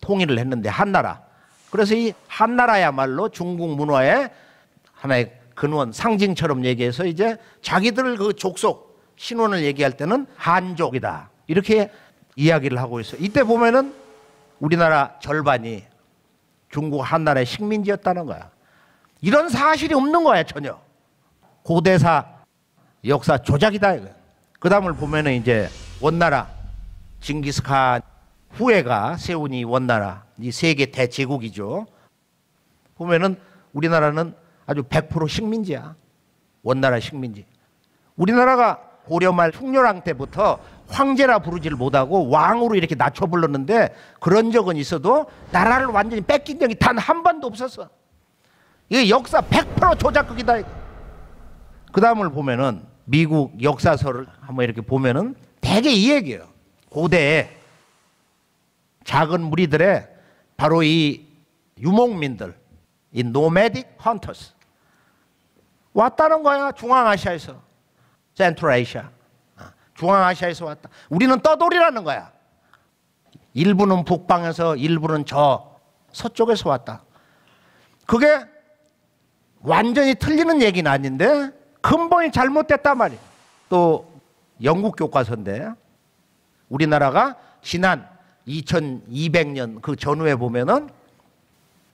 통일을 했는데 한나라. 그래서 이 한나라야말로 중국 문화의 하나의 근원, 상징처럼 얘기해서 이제 자기들 그 족속, 신원을 얘기할 때는 한족이다. 이렇게 이야기를 하고 있어요. 이때 보면은 우리나라 절반이 중국 한나라의 식민지였다는 거야. 이런 사실이 없는 거야, 전혀. 고대사 역사 조작이다, 이거. 그 다음을 보면은 이제 원나라, 징기스칸 후예가 세운 이 원나라, 이 세계 대제국이죠. 보면은 우리나라는 아주 100% 식민지야. 원나라 식민지. 우리나라가 고려말 숭료랑 때부터 황제라 부르지를 못하고 왕으로 이렇게 낮춰 불렀는데 그런 적은 있어도 나라를 완전히 뺏긴 적이 단 한 번도 없었어. 이거 역사 100% 조작극이다. 그 다음을 보면은 미국 역사서를 한번 이렇게 보면은 대개 이 얘기예요. 고대에 작은 무리들의 바로 이 유목민들, 이 노매딕 헌터스 왔다는 거야. 중앙아시아에서, 센트럴아시아, 중앙아시아에서 왔다. 우리는 떠돌이라는 거야. 일부는 북방에서, 일부는 저 서쪽에서 왔다. 그게 완전히 틀리는 얘기는 아닌데 근본이 잘못됐단 말이에요. 또 영국 교과서인데 우리나라가 지난 2200년 그 전후에 보면은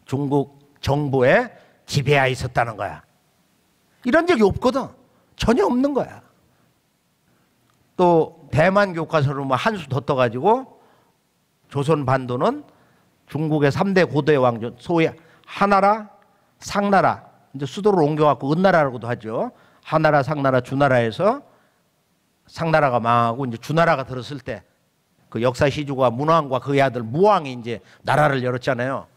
중국 정부의 지배하에 있었다는 거야. 이런 적이 없거든. 전혀 없는 거야. 또 대만 교과서로 뭐 한 수 더 떠가지고 조선 반도는 중국의 3대 고도의 왕조, 소위 하나라, 상나라, 이제 수도를 옮겨갖고 은나라라고도 하죠. 하나라, 상나라, 주나라에서 상나라가 망하고 이제 주나라가 들었을 때 그 역사 시주가 문왕과 그의 아들 무왕이 이제 나라를 열었잖아요.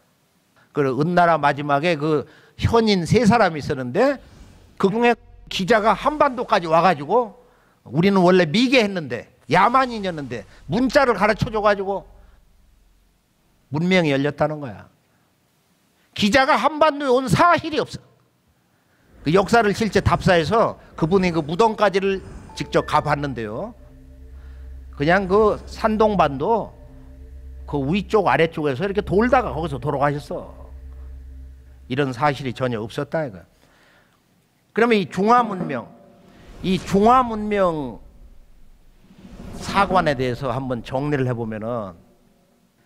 그 은나라 마지막에 그 현인 3사람이 있었는데 그 중에 기자가 한반도까지 와가지고 우리는 원래 미개했는데 야만인이었는데 문자를 가르쳐줘가지고 문명이 열렸다는 거야. 기자가 한반도에 온 사실이 없어. 그 역사를 실제 답사해서 그분이 그 무덤까지를 직접 가봤는데요. 그냥 그 산동반도 그 위쪽 아래쪽에서 이렇게 돌다가 거기서 돌아가셨어. 이런 사실이 전혀 없었다 이거. 그러면 이 중화문명, 이 중화문명 사관에 대해서 한번 정리를 해보면은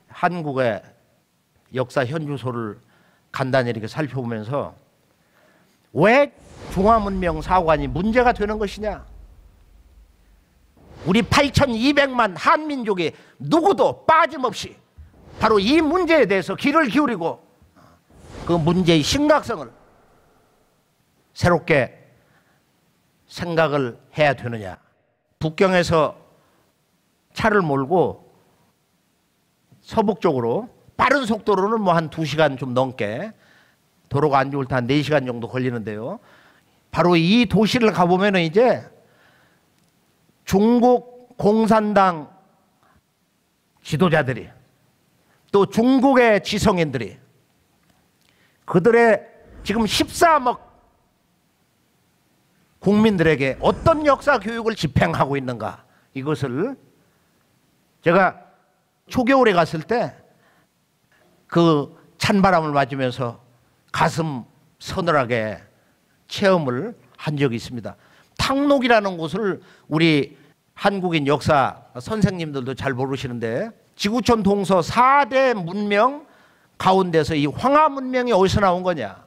한국의 역사 현주소를 간단히 이렇게 살펴보면서 왜 중화문명 사관이 문제가 되는 것이냐? 우리 8200만 한민족이 누구도 빠짐없이 바로 이 문제에 대해서 귀를 기울이고 그 문제의 심각성을 새롭게 생각을 해야 되느냐. 북경에서 차를 몰고 서북 쪽으로 빠른 속도로는 뭐 한 2시간 좀 넘게, 도로가 안 좋을 때 한 4시간 정도 걸리는데요. 바로 이 도시를 가보면 이제 중국 공산당 지도자들이 또 중국의 지성인들이 그들의 지금 14억 국민들에게 어떤 역사 교육을 집행하고 있는가, 이것을 제가 초겨울에 갔을 때 그 찬바람을 맞으면서 가슴 서늘하게 체험을 한 적이 있습니다. 탕록이라는 곳을 우리 한국인 역사 선생님들도 잘 모르시는데 지구촌 동서 4대 문명 가운데서 이 황하 문명이 어디서 나온 거냐?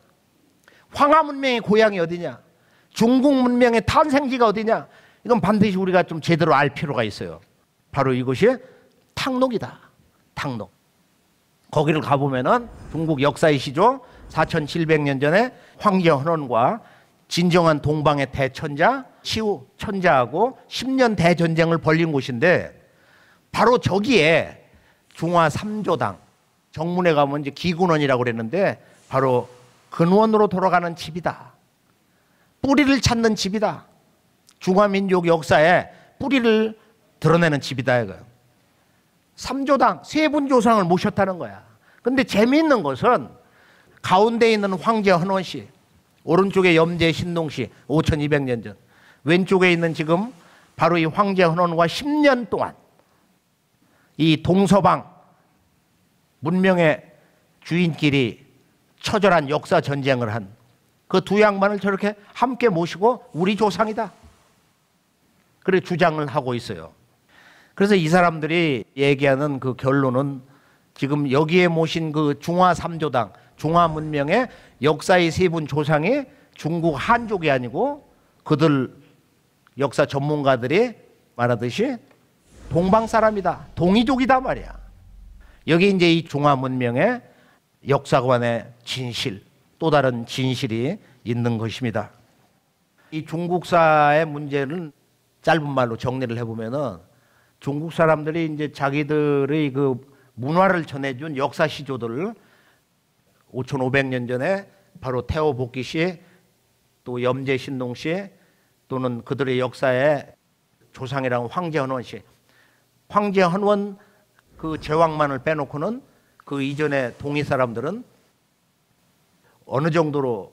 황하 문명의 고향이 어디냐? 중국 문명의 탄생지가 어디냐? 이건 반드시 우리가 좀 제대로 알 필요가 있어요. 바로 이것이 탕록이다. 탕록. 거기를 가보면은 중국 역사의 시조 4700년 전에 황제 헌원과 진정한 동방의 대천자 치우 천자하고 10년 대전쟁을 벌린 곳인데 바로 저기에 중화 3조당 정문에 가면 이제 기군원이라고 그랬는데 바로 근원으로 돌아가는 집이다. 뿌리를 찾는 집이다. 중화민족 역사에 뿌리를 드러내는 집이다 이거예요. 3조당 세 분 조상을 모셨다는 거야. 근데 재미있는 것은 가운데 있는 황제 헌원씨, 오른쪽에 염제 신동씨 5200년 전, 왼쪽에 있는 지금 바로 이 황제 헌원과 10년 동안 이 동서방 문명의 주인끼리 처절한 역사 전쟁을 한 그 두 양반을 저렇게 함께 모시고 우리 조상이다. 그래 주장을 하고 있어요. 그래서 이 사람들이 얘기하는 그 결론은 지금 여기에 모신 그 중화 3조당, 중화 문명의 역사의 세 분 조상이 중국 한족이 아니고 그들 역사 전문가들이 말하듯이 동방 사람이다. 동이족이다 말이야. 여기 이제 이 중화 문명의 역사관의 진실, 또 다른 진실이 있는 것입니다. 이 중국사의 문제는 짧은 말로 정리를 해보면은 중국 사람들이 이제 자기들의 그 문화를 전해준 역사 시조들을 5500년 전에 바로 태오 복기 씨, 또 염제 신동 씨, 또는 그들의 역사의 조상이라는 황제 헌원 씨, 황제 헌원 그 제왕만을 빼놓고는 그 이전의 동이 사람들은 어느 정도로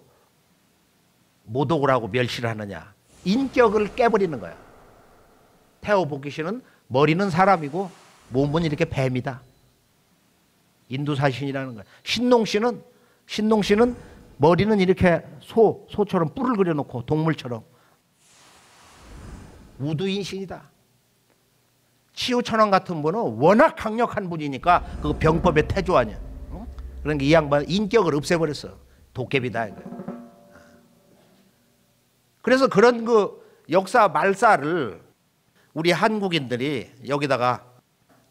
모독을 하고 멸시를 하느냐, 인격을 깨버리는 거야. 태오 복기 씨는 머리는 사람이고 몸은 이렇게 뱀이다. 인두사신이라는 거야. 신동 씨는 머리는 이렇게 소처럼 뿔을 그려놓고 동물처럼. 우두인신이다. 치우천왕 같은 분은 워낙 강력한 분이니까 그 병법의 태조 아니야. 그러니까 이 양반 인격을 없애버렸어. 도깨비다 이거야. 그래서 그런 그 역사 말살을 우리 한국인들이 여기다가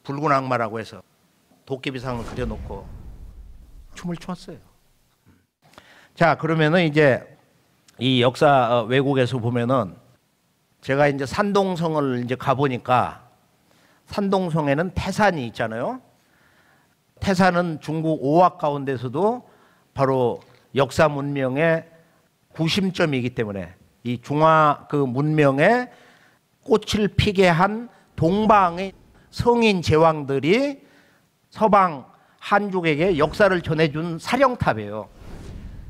붉은 악마라고 해서 도깨비상을 그려놓고 춤을 췄어요. 자, 그러면은 이제 이 역사 왜곡에서 보면은 제가 이제 산동성을 이제 가보니까 산동성에는 태산이 있잖아요. 태산은 중국 5학 가운데서도 바로 역사 문명의 구심점이기 때문에 이 중화 그 문명의 꽃을 피게 한 동방의 성인 제왕들이 서방 한족에게 역사를 전해준 사령탑이에요.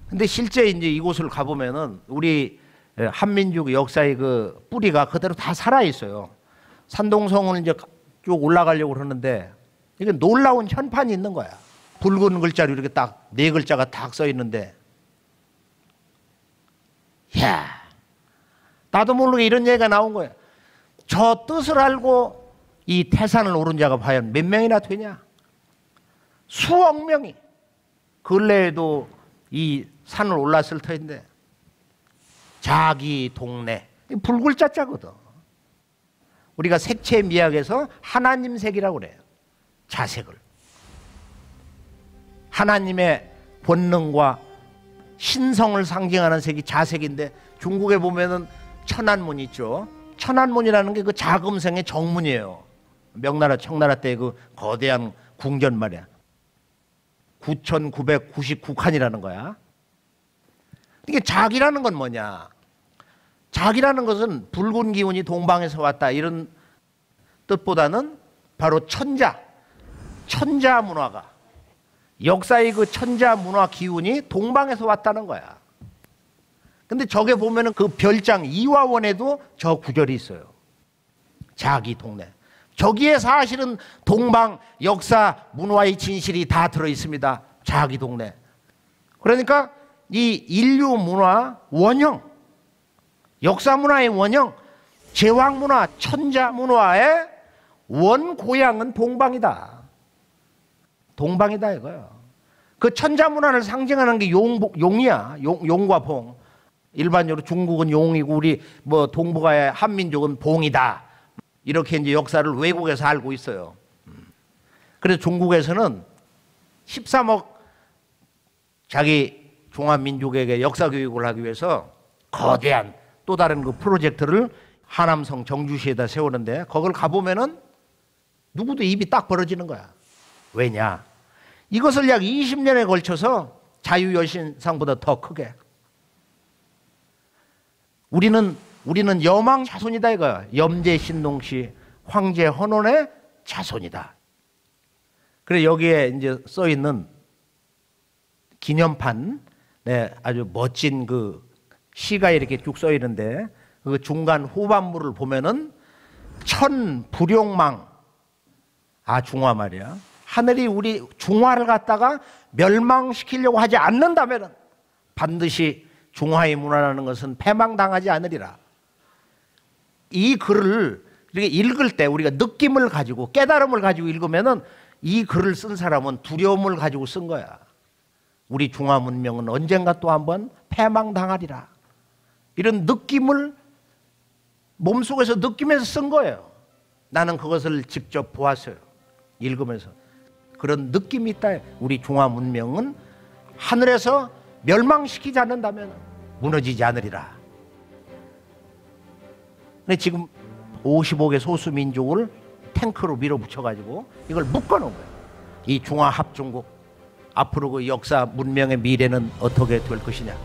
근데 실제 이제 이곳을 가보면은 우리 한민족 역사의 그 뿌리가 그대로 다 살아 있어요. 산동성을 이제 쭉 올라가려고 그러는데 이게 놀라운 현판이 있는 거야. 붉은 글자로 이렇게 딱 4글자가 딱 써 있는데, 야, 나도 모르게 이런 얘기가 나온 거야. 저 뜻을 알고 이 태산을 오른 자가 과연 몇 명이나 되냐? 수억 명이. 근래에도 이 산을 올랐을 터인데 자기 동네, 불글자자거든. 우리가 색채 미학에서 하나님 색이라고 그래요. 자색을. 하나님의 본능과 신성을 상징하는 색이 자색인데, 중국에 보면은 천안문 있죠. 천안문이라는 게 그 자금성의 정문이에요. 명나라 청나라 때 그 거대한 궁전 말이야. 9,999칸이라는 거야. 이게 작이라는 건 뭐냐? 작이라는 것은 붉은 기운이 동방에서 왔다 이런 뜻보다는 바로 천자 문화가, 역사의 그 천자 문화 기운이 동방에서 왔다는 거야. 근데 저게 보면은 그 별장 이화원에도 저 구절이 있어요. 자기 동네. 저기에 사실은 동방 역사 문화의 진실이 다 들어 있습니다. 자기 동네. 그러니까 이 인류 문화 원형, 역사 문화의 원형, 제왕 문화, 천자 문화의 원 고향은 동방이다. 동방이다 이거야. 그 천자 문화를 상징하는 게 용이야. 용과 봉. 일반적으로 중국은 용이고 우리 뭐 동북아의 한민족은 봉이다. 이렇게 이제 역사를 왜곡해서 알고 있어요. 그래서 중국에서는 13억 자기 중화민족에게 역사 교육을 하기 위해서 거대한 또 다른 그 프로젝트를 하남성 정주시에다 세우는데, 거길 가보면은 누구도 입이 딱 벌어지는 거야. 왜냐? 이것을 약 20년에 걸쳐서 자유여신상보다 더 크게. 우리는 여망 자손이다 이거야. 염제 신동시 황제 헌원의 자손이다. 그래 여기에 이제 써 있는 기념판, 네, 아주 멋진 그 시가 이렇게 쭉 써 있는데, 그 중간 후반부를 보면은 천불용망, 중화 말이야. 하늘이 우리 중화를 갖다가 멸망시키려고 하지 않는다면은 반드시 중화의 문화라는 것은 패망당하지 않으리라. 이 글을 이렇게 읽을 때 우리가 느낌을 가지고 깨달음을 가지고 읽으면은 이 글을 쓴 사람은 두려움을 가지고 쓴 거야. 우리 중화 문명은 언젠가 또 한번 패망당하리라. 이런 느낌을 몸속에서 느끼면서 쓴 거예요. 나는 그것을 직접 보았어요. 읽으면서. 그런 느낌이 있다. 우리 중화 문명은 하늘에서 멸망시키지 않는다면 무너지지 않으리라. 근데 지금 55개 소수민족을 탱크로 밀어붙여가지고 이걸 묶어놓은 거예요. 이 중화합중국. 앞으로 그 역사 문명의 미래는 어떻게 될 것이냐.